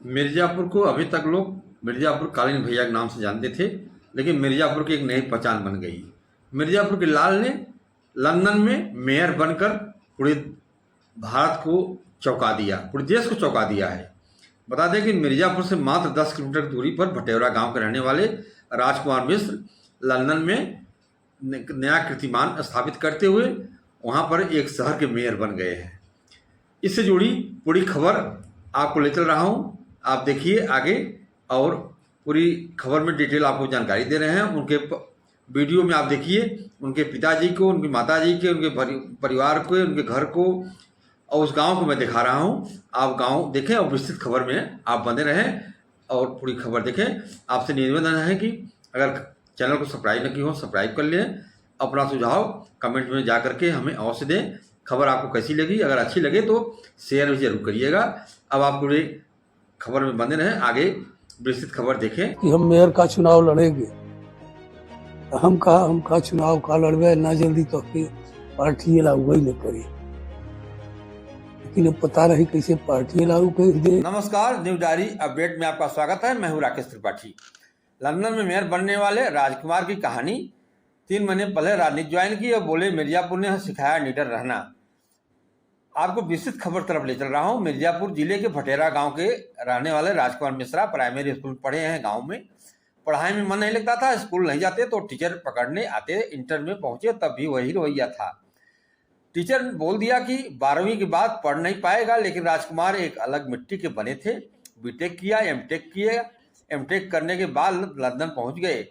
मिर्ज़ापुर को अभी तक लोग मिर्ज़ापुर कालीन भैया के नाम से जानते थे, लेकिन मिर्ज़ापुर की एक नई पहचान बन गई। मिर्ज़ापुर के लाल ने लंदन में मेयर बनकर पूरे भारत को चौंका दिया, पूरे देश को चौंका दिया है। बता दें कि मिर्ज़ापुर से मात्र 10 किलोमीटर की दूरी पर भटेरा गांव के रहने वाले राजकुमार मिश्र लंदन में नया कीर्तिमान स्थापित करते हुए वहां पर एक शहर के मेयर बन गए हैं। इससे जुड़ी पूरी खबर आपको ले चल रहा हूं, आप देखिए आगे। और पूरी खबर में डिटेल आपको जानकारी दे रहे हैं। उनके वीडियो में आप देखिए उनके पिताजी को, उनकी माताजी के, उनके परिवार को, उनके घर को और उस गांव को मैं दिखा रहा हूं। आप गांव देखें और विस्तृत खबर में आप बने रहें और पूरी खबर देखें। आपसे निवेदन है कि अगर चैनल को सब्सक्राइब न की हो, सब्सक्राइब कर लें। अपना सुझाव कमेंट में जा करके हमें अवश्य दें। खबर आपको कैसी लगी, अगर अच्छी लगे तो शेयर भी जरूर करिएगा। अब आप पूरे खबर में बने रहें, आगे विस्तृत खबर देखें। कि हम मेयर का चुनाव लड़ेंगे। हमका चुनाव का लड़वे ना जल्दी तो पार्टी लागू ही नहीं करी, लेकिन पता नहीं कैसे पार्टी लागू कर दे। नमस्कार, न्यूज डायरी अपडेट में आपका स्वागत है। मैं हूं राकेश त्रिपाठी। लंदन में मेयर बनने वाले राजकुमार की कहानी। 3 महीने पहले राजनीति ज्वाइन की और बोले मिर्जापुर ने सिखाया निडर रहना। आपको विस्तृत खबर तरफ ले चल रहा हूं। मिर्जापुर जिले के भटेरा गांव के रहने वाले राजकुमार मिश्रा प्राइमरी स्कूल पढ़े हैं। गांव में पढ़ाई में मन नहीं लगता था, स्कूल नहीं जाते तो टीचर पकड़ने आते। इंटर में पहुंचे तब भी वही रवैया था। टीचर बोल दिया कि 12वीं के बाद पढ़ नहीं पाएगा, लेकिन राजकुमार एक अलग मिट्टी के बने थे। बीटेक किया, एमटेक किया। एमटेक करने के बाद लंदन पहुंच गए।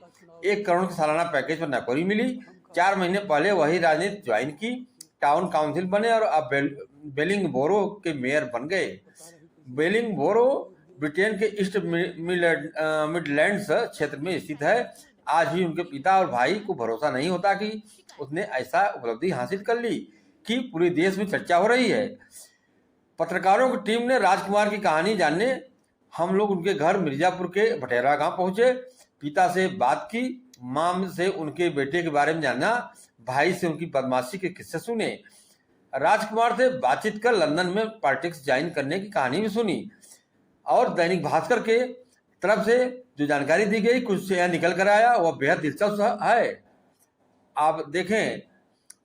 1 करोड़ के सालाना पैकेज पर नौकरी मिली। 4 महीने पहले वही राजनीति ज्वाइन की, टाउन काउंसिल बने और अब बेलिंगबोरो के मेयर बन गए। बेलिंगबोरो ब्रिटेन के ईस्ट मिडलैंड्स क्षेत्र में स्थित है। आज भी उनके पिता और भाई को भरोसा नहीं होता कि उसने ऐसा उपलब्धि हासिल कर ली कि पूरे देश में चर्चा हो रही है। पत्रकारों की टीम ने राजकुमार की कहानी जानने हम लोग उनके घर मिर्जापुर के भटेरा गांव पहुंचे। पिता से बात की, मां से उनके बेटे के बारे में जाना, भाई से उनकी बदमाशी के किस्से सुने। राजकुमार से बातचीत कर लंदन में पॉलिटिक्स ज्वाइन करने की कहानी भी सुनी और दैनिक भास्कर के तरफ से जो जानकारी दी गई, कुछ से निकल कर आया, वह बेहद दिलचस्प है। आप देखें,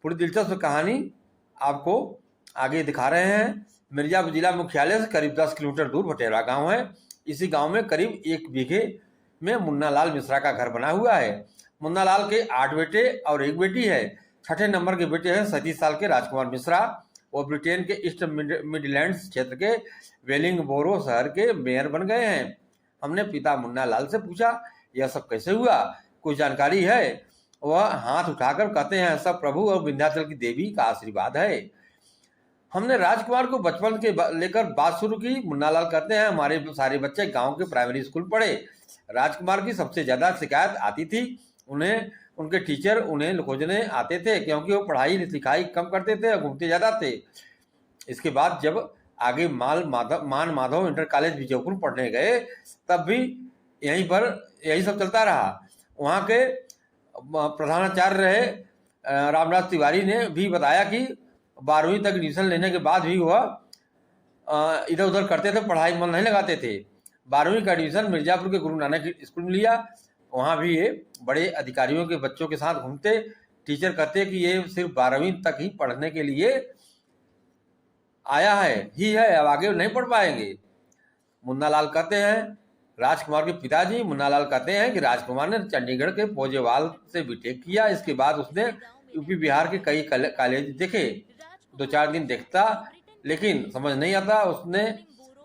पूरी दिलचस्प कहानी आपको आगे दिखा रहे हैं। मिर्जापुर जिला मुख्यालय से करीब 10 किलोमीटर दूर भटेरा गांव है। इसी गांव में करीब 1 बीघे में मुन्ना लाल मिश्रा का घर बना हुआ है। मुन्ना लाल के 8 बेटे और 1 बेटी है। 6ठे नंबर के बेटे हैं 37 साल के राजकुमार मिश्रा। वो ब्रिटेन के ईस्ट मिडलैंड्स क्षेत्र के वेलिंगबोरो शहर के मेयर बन गए हैं। हमने पिता मुन्ना लाल से पूछा, यह सब कैसे हुआ, कुछ जानकारी है? वह हाथ उठाकर कहते हैं, सब प्रभु और विंध्याचल की देवी का आशीर्वाद है। हमने राजकुमार को बचपन के लेकर बात शुरू की। मुन्ना लाल कहते हैं, हमारे सारे बच्चे गांव के प्राइमरी स्कूल पढ़े। राजकुमार की सबसे ज्यादा शिकायत आती थी, उन्हें उनके टीचर उन्हें खोजने आते थे क्योंकि वो पढ़ाई लिखाई कम करते थे और घूमते ज्यादा थे। इसके बाद जब आगे मान माधव इंटर कॉलेज विजयपुर पढ़ने गए, तब भी यही सब चलता रहा। वहाँ के प्रधानाचार्य रहे रामदास तिवारी ने भी बताया कि 12वीं तक एडमिशन लेने के बाद भी वह इधर उधर करते थे, पढ़ाई मन नहीं लगाते थे। 12वीं का एडमिशन मिर्जापुर के गुरु नानक स्कूल में लिया। वहाँ भी ये बड़े अधिकारियों के बच्चों के साथ घूमते। टीचर कहते कि ये सिर्फ 12वीं तक ही पढ़ने के लिए आया है, अब आगे नहीं पढ़ पाएंगे। मुन्ना लाल कहते हैं, राजकुमार के पिताजी मुन्ना लाल कहते हैं कि राजकुमार ने चंडीगढ़ के पोजेवाल से बीटेक किया। इसके बाद उसने यूपी बिहार के कई कॉलेज देखे। 2-4 दिन देखता, लेकिन समझ नहीं आता। उसने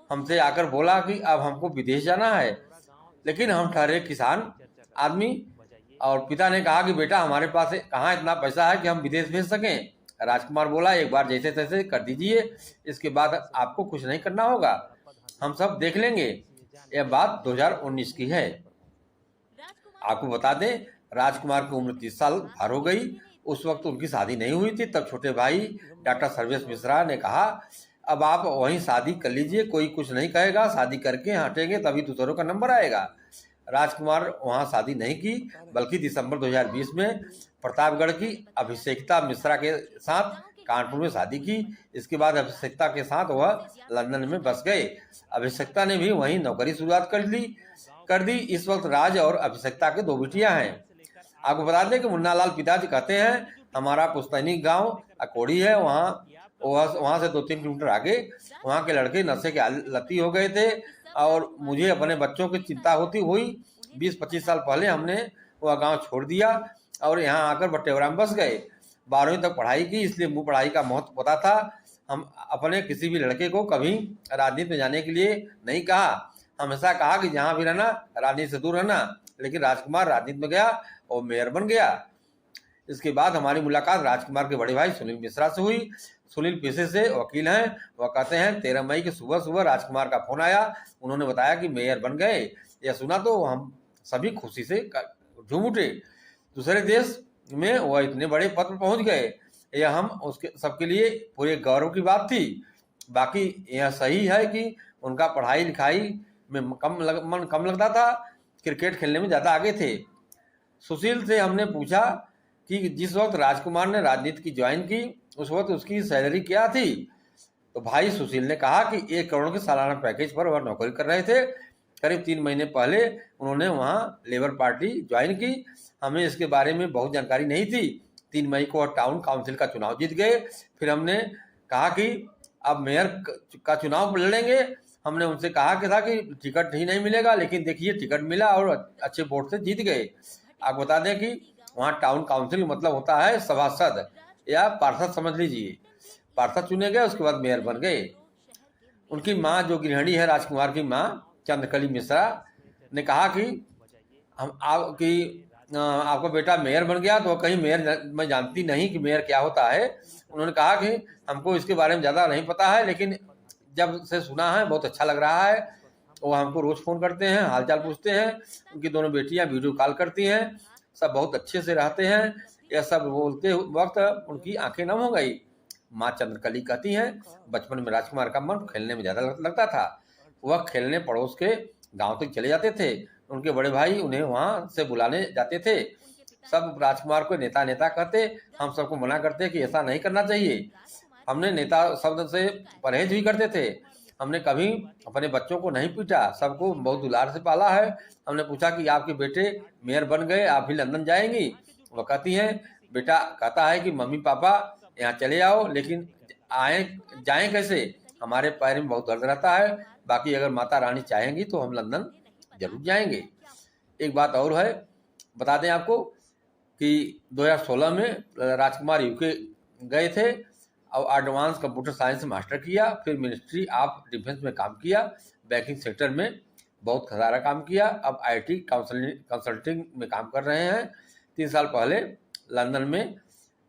हमसे आकर बोला कि अब हमको विदेश जाना है, लेकिन हम ठहरे किसान आदमी। और पिता ने कहा कि बेटा, हमारे पास कहाँ इतना पैसा है कि हम विदेश भेज सकें। राजकुमार बोला, एक बार जैसे तैसे कर दीजिए, इसके बाद आपको कुछ नहीं करना होगा, हम सब देख लेंगे। यह बात 2019 की है। आपको बता दें, राजकुमार की उम्र 30 साल पार हो गई। उस वक्त उनकी शादी नहीं हुई थी। तब छोटे भाई डॉक्टर सर्वेश मिश्रा ने कहा, अब आप वहीं शादी कर लीजिए, कोई कुछ नहीं कहेगा, शादी करके हटेंगे तभी दूसरों का नंबर आएगा। राजकुमार वहां शादी नहीं की, बल्कि दिसंबर 2020 में प्रतापगढ़ की अभिषेकता मिश्रा के साथ कानपुर में शादी की। इसके बाद अभिषेकता के साथ वह लंदन में बस गए। अभिषेकता ने भी वहीं नौकरी शुरुआत कर दी। इस वक्त राज और अभिषेकता के 2 बिटियां हैं। आपको बता दें कि मुन्नालाल पिताजी कहते हैं हमारा पुश्तैनी गांव अकोड़ी है, वहाँ से 2-3 किलोमीटर आगे। वहाँ के लड़के नशे के लती हो गए थे और मुझे अपने बच्चों की चिंता होती हुई 20-25 साल पहले हमने वह गांव छोड़ दिया और यहाँ आकर बटेवरा में बस गए। 12वीं तक पढ़ाई की, इसलिए मुझे पढ़ाई का महत्व पता था। हम अपने किसी भी लड़के को कभी राजनीति में जाने के लिए नहीं कहा, हमेशा कहा कि जहाँ भी रहना राजनीति से दूर रहना। लेकिन राजकुमार राजनीति में गया और मेयर बन गया। इसके बाद हमारी मुलाकात राजकुमार के बड़े भाई सुनील मिश्रा से हुई। सुनील पेशे से वकील हैं। वह कहते हैं 13 मई की सुबह राजकुमार का फोन आया। उन्होंने बताया कि मेयर बन गए। यह सुना तो हम सभी खुशी से झूम उठे। दूसरे देश में वह इतने बड़े पद पर पहुंच गए, यह हम उसके सबके लिए पूरे गौरव की बात थी। बाकी यह सही है कि उनका पढ़ाई लिखाई में मन कम लगता था, क्रिकेट खेलने में ज़्यादा आगे थे। सुशील से हमने पूछा कि जिस वक्त राजकुमार ने राजनीति की ज्वाइन की उस वक्त उसकी सैलरी क्या थी, तो भाई सुशील ने कहा कि 1 करोड़ के सालाना पैकेज पर वह नौकरी कर रहे थे। करीब 3 महीने पहले उन्होंने वहाँ लेबर पार्टी ज्वाइन की। हमें इसके बारे में बहुत जानकारी नहीं थी। 3 मई को टाउन काउंसिल का चुनाव जीत गए। फिर हमने कहा कि अब मेयर का चुनाव लड़ेंगे। हमने उनसे कहा कि था कि टिकट ही नहीं मिलेगा, लेकिन देखिए टिकट मिला और अच्छे वोट से जीत गए। आप बता दें कि वहाँ टाउन काउंसिल मतलब होता है सभासद या पार्षद समझ लीजिए। पार्षद चुने गए, उसके बाद मेयर बन गए। उनकी माँ जो गृहिणी है राजकुमार की माँ चंद्रकली मिश्रा ने कहा कि आपका बेटा मेयर बन गया, तो कहीं मेयर मैं जानती नहीं कि मेयर क्या होता है। उन्होंने कहा कि हमको इसके बारे में ज़्यादा नहीं पता है, लेकिन जब से सुना है बहुत अच्छा लग रहा है। वो हमको रोज़ फ़ोन करते हैं, हालचाल पूछते हैं। उनकी दोनों बेटियां वीडियो कॉल करती हैं, सब बहुत अच्छे से रहते हैं। यह सब बोलते वक्त उनकी आंखें नम हो गई। माँ चंद्रकली कहती हैं बचपन में राजकुमार का मन खेलने में ज़्यादा लगता था। वह खेलने पड़ोस के गांव तक चले जाते थे। उनके बड़े भाई उन्हें वहां से बुलाने जाते थे। सब राजकुमार को नेता नेता कहते। हम सबको मना करते कि ऐसा नहीं करना चाहिए। हमने नेता शब्द से परहेज भी करते थे। हमने कभी अपने बच्चों को नहीं पीटा, सबको बहुत दुलार से पाला है। हमने पूछा कि आपके बेटे मेयर बन गए, आप भी लंदन जाएंगी? वह कहती हैं बेटा कहता है कि मम्मी पापा यहाँ चले आओ, लेकिन जाएं कैसे, हमारे पैर में बहुत दर्द रहता है। बाकी अगर माता रानी चाहेंगी तो हम लंदन जरूर जाएंगे। एक बात और है, बता दें आपको कि 2016 में राजकुमार यूके गए थे और एडवांस कंप्यूटर साइंस से मास्टर किया। फिर मिनिस्ट्री ऑफ डिफेंस में काम किया, बैंकिंग सेक्टर में बहुत सारा काम किया। अब IT कंसल्टिंग में काम कर रहे हैं। 3 साल पहले लंदन में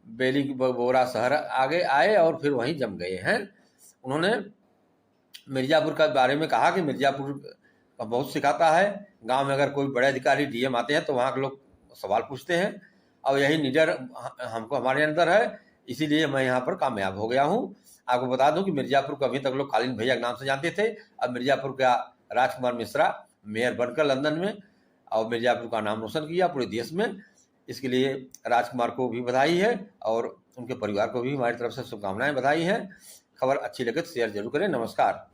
बेली बोरा शहर आगे आए और फिर वहीं जम गए हैं। उन्होंने मिर्ज़ापुर के बारे में कहा कि मिर्ज़ापुर बहुत सिखाता है। गांव में अगर कोई बड़े अधिकारी DM आते हैं तो वहाँ के लोग सवाल पूछते हैं और यही निडर हमको हमारे अंदर है, इसीलिए मैं यहाँ पर कामयाब हो गया हूँ। आपको बता दूं कि मिर्ज़ापुर को अभी तक लोग कालीन भैया के नाम से जानते थे। अब मिर्ज़ापुर का राजकुमार मिश्रा मेयर बनकर लंदन में और मिर्ज़ापुर का नाम रोशन किया पूरे देश में। इसके लिए राजकुमार को भी बधाई है और उनके परिवार को भी हमारी तरफ से शुभकामनाएं, बधाई हैं। खबर अच्छी लगे तो शेयर जरूर करें। नमस्कार।